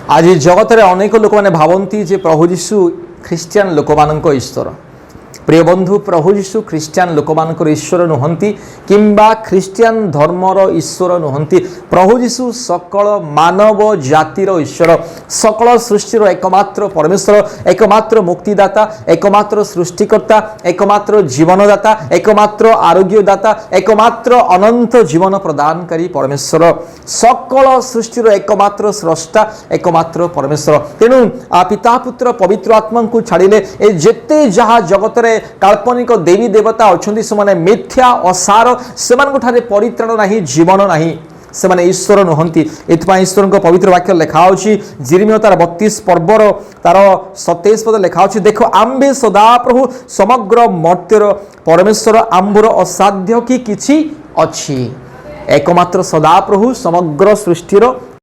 आज जगत में अनेक लोक मैंने भावती जे प्रभु जीशु ख्रीस्टियान लोक मान ईश्वर। प्रिय बंधु, प्रभु जीशु ख्रीस्टियान लोक मान ईश्वर नुहंती किंबा ख्रीस्टियान धर्मर ईश्वर नुहंती। प्रभु जीशु सकल मानव जातिर ईश्वर, सकल सृष्टिर एकमात्र परमेश्वर, एकमात्र मुक्तिदाता, एकमात्र सृष्टिकर्ता, एकमात्र जीवनदाता, एकमात्र आरोग्यदाता, एकमात्र अनंत जीवन प्रदानकारी परमेश्वर, सकल सृष्टिर एकमात्र स्रष्टा, एकमात्र परमेश्वर। तेणु पिता पुत्र पवित्र आत्मा को छाड़िले ए जेते जहाँ जगत रे काल्पनिक देवी देवता अच्छा से मिथ्या असार से परित्राण ना, जीवन ना, से माने ईश्वर नुहंती। एथपाई ईश्वर को पवित्र वाक्य लिखा होची जिर्मिया तार 32 पर्वर तार 27 पद लिखा होची, देखो आम्बे सदा प्रभु समग्र मर्त्यर परमेश्वर, आम्बर असाध्य कि किछि अछि। एकमात्र सदा प्रभु समग्र सृष्टिर